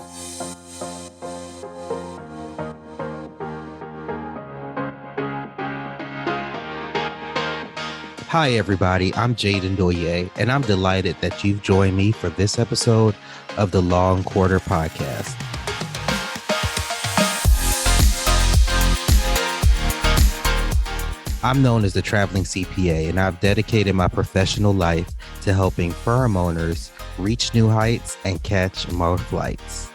Hi, everybody. I'm Jaden Doye, and I'm delighted that you've joined me for this episode of the Law and Quarter podcast. I'm known as the traveling CPA, and I've dedicated my professional life to helping firm owners reach new heights and catch more flights.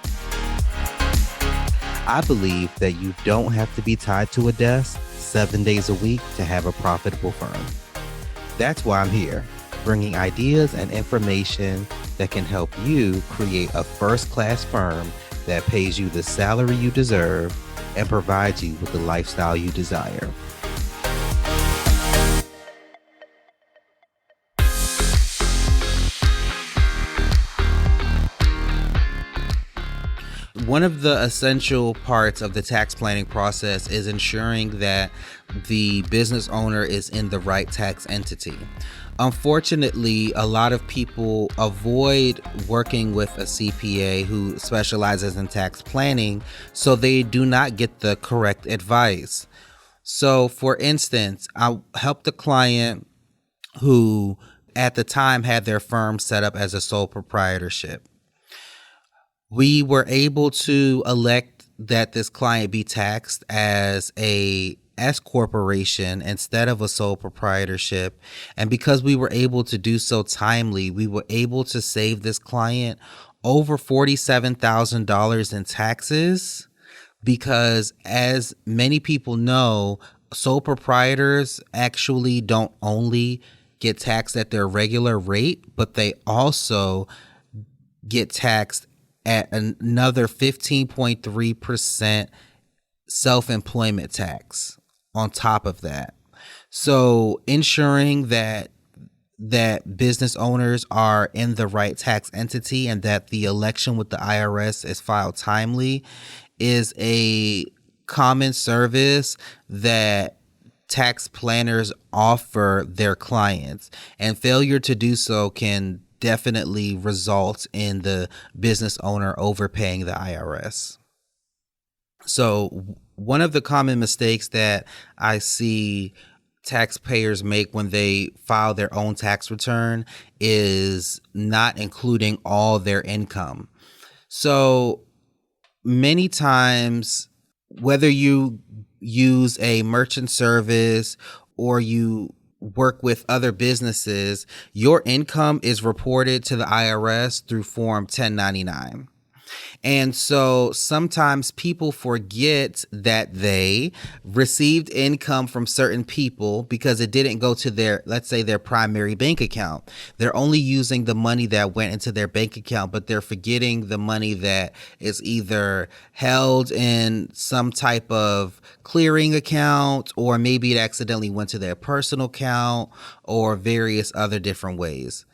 I believe that you don't have to be tied to a desk 7 days a week to have a profitable firm. That's why I'm here, bringing ideas and information that can help you create a first-class firm that pays you the salary you deserve and provides you with the lifestyle you desire. One of the essential parts of the tax planning process is ensuring that the business owner is in the right tax entity. Unfortunately, a lot of people avoid working with a CPA who specializes in tax planning, so they do not get the correct advice. So, for instance, I helped a client who at the time had their firm set up as a sole proprietorship. We were able to elect that this client be taxed as a S corporation instead of a sole proprietorship. And because we were able to do so timely, we were able to save this client over $47,000 in taxes, because as many people know, sole proprietors actually don't only get taxed at their regular rate, but they also get taxed at another 15.3% self-employment tax on top of that. So ensuring that business owners are in the right tax entity and that the election with the IRS is filed timely is a common service that tax planners offer their clients, and failure to do so can definitely results in the business owner overpaying the IRS. So one of the common mistakes that I see taxpayers make when they file their own tax return is not including all their income. So many times, whether you use a merchant service or you work with other businesses, your income is reported to the IRS through Form 1099. And so sometimes people forget that they received income from certain people because it didn't go to their, let's say, their primary bank account. They're only using the money that went into their bank account, but they're forgetting the money that is either held in some type of clearing account, or maybe it accidentally went to their personal account, or various other different ways,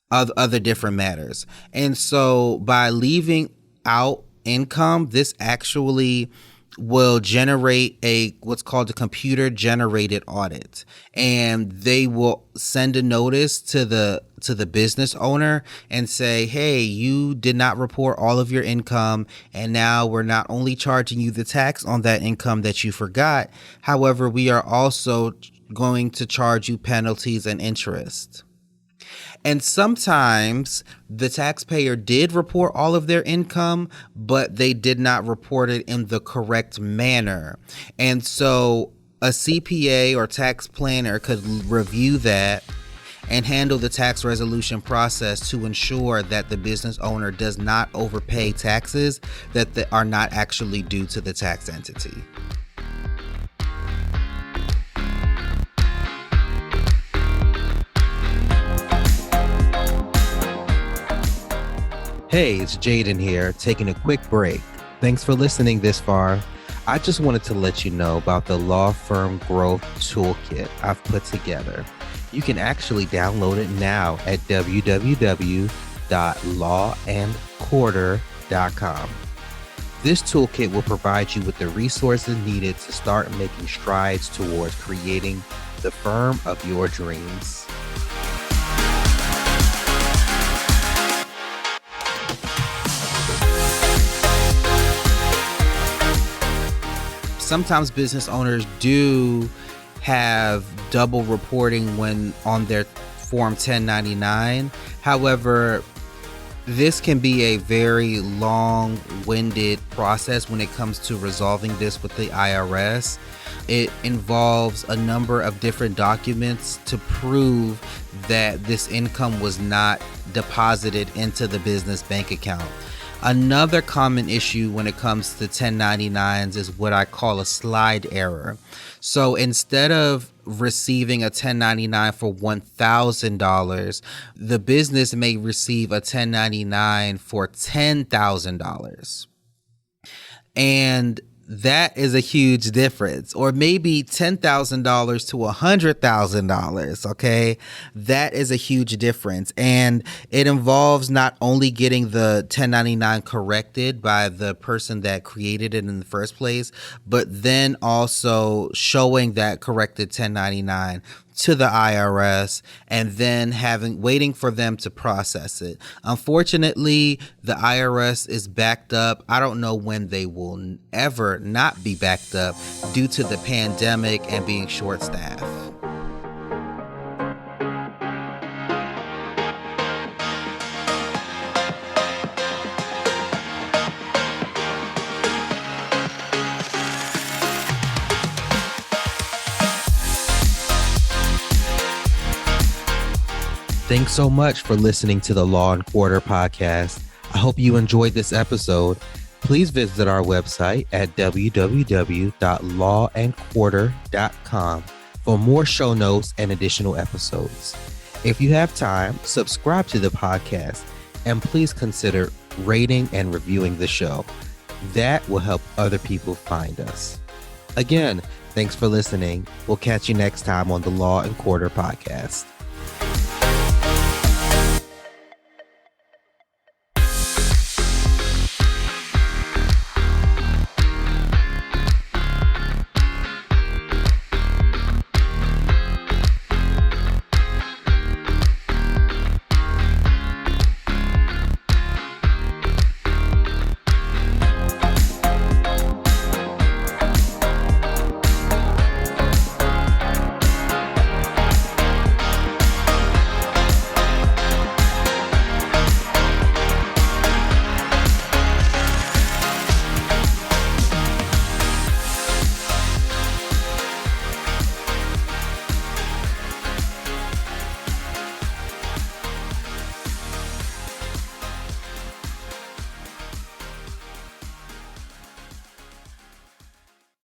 other different matters. And so by leaving out income, this actually will generate what's called a computer generated audit, and they will send a notice to the business owner and say, hey, you did not report all of your income, and now we're not only charging you the tax on that income that you forgot, however, we are also going to charge you penalties and interest. And sometimes the taxpayer did report all of their income, but they did not report it in the correct manner. And so a CPA or tax planner could review that and handle the tax resolution process to ensure that the business owner does not overpay taxes that are not actually due to the tax entity. Hey, it's Jaden here, taking a quick break. Thanks for listening this far. I just wanted to let you know about the Law Firm Growth Toolkit I've put together. You can actually download it now at www.lawandquarter.com. This toolkit will provide you with the resources needed to start making strides towards creating the firm of your dreams. sometimes business owners do have double reporting when on their Form 1099. However, this can be a very long-winded process when it comes to resolving this with the IRS. It involves a number of different documents to prove that this income was not deposited into the business bank account. Another common issue when it comes to 1099s is what I call a slide error. So instead of receiving a 1099 for $1,000, the business may receive a 1099 for $10,000. And that is a huge difference. Or maybe $10,000 to $100,000. Okay. That is a huge difference. And it involves not only getting the 1099 corrected by the person that created it in the first place, but then also showing that corrected 1099 to the IRS and then waiting for them to process it. Unfortunately, the IRS is backed up. I don't know when they will ever not be backed up due to the pandemic and being short-staffed. Thanks so much for listening to the Law and Quarter podcast. I hope you enjoyed this episode. Please visit our website at www.lawandquarter.com for more show notes and additional episodes. If you have time, subscribe to the podcast and please consider rating and reviewing the show. That will help other people find us. Again, thanks for listening. We'll catch you next time on the Law and Quarter podcast.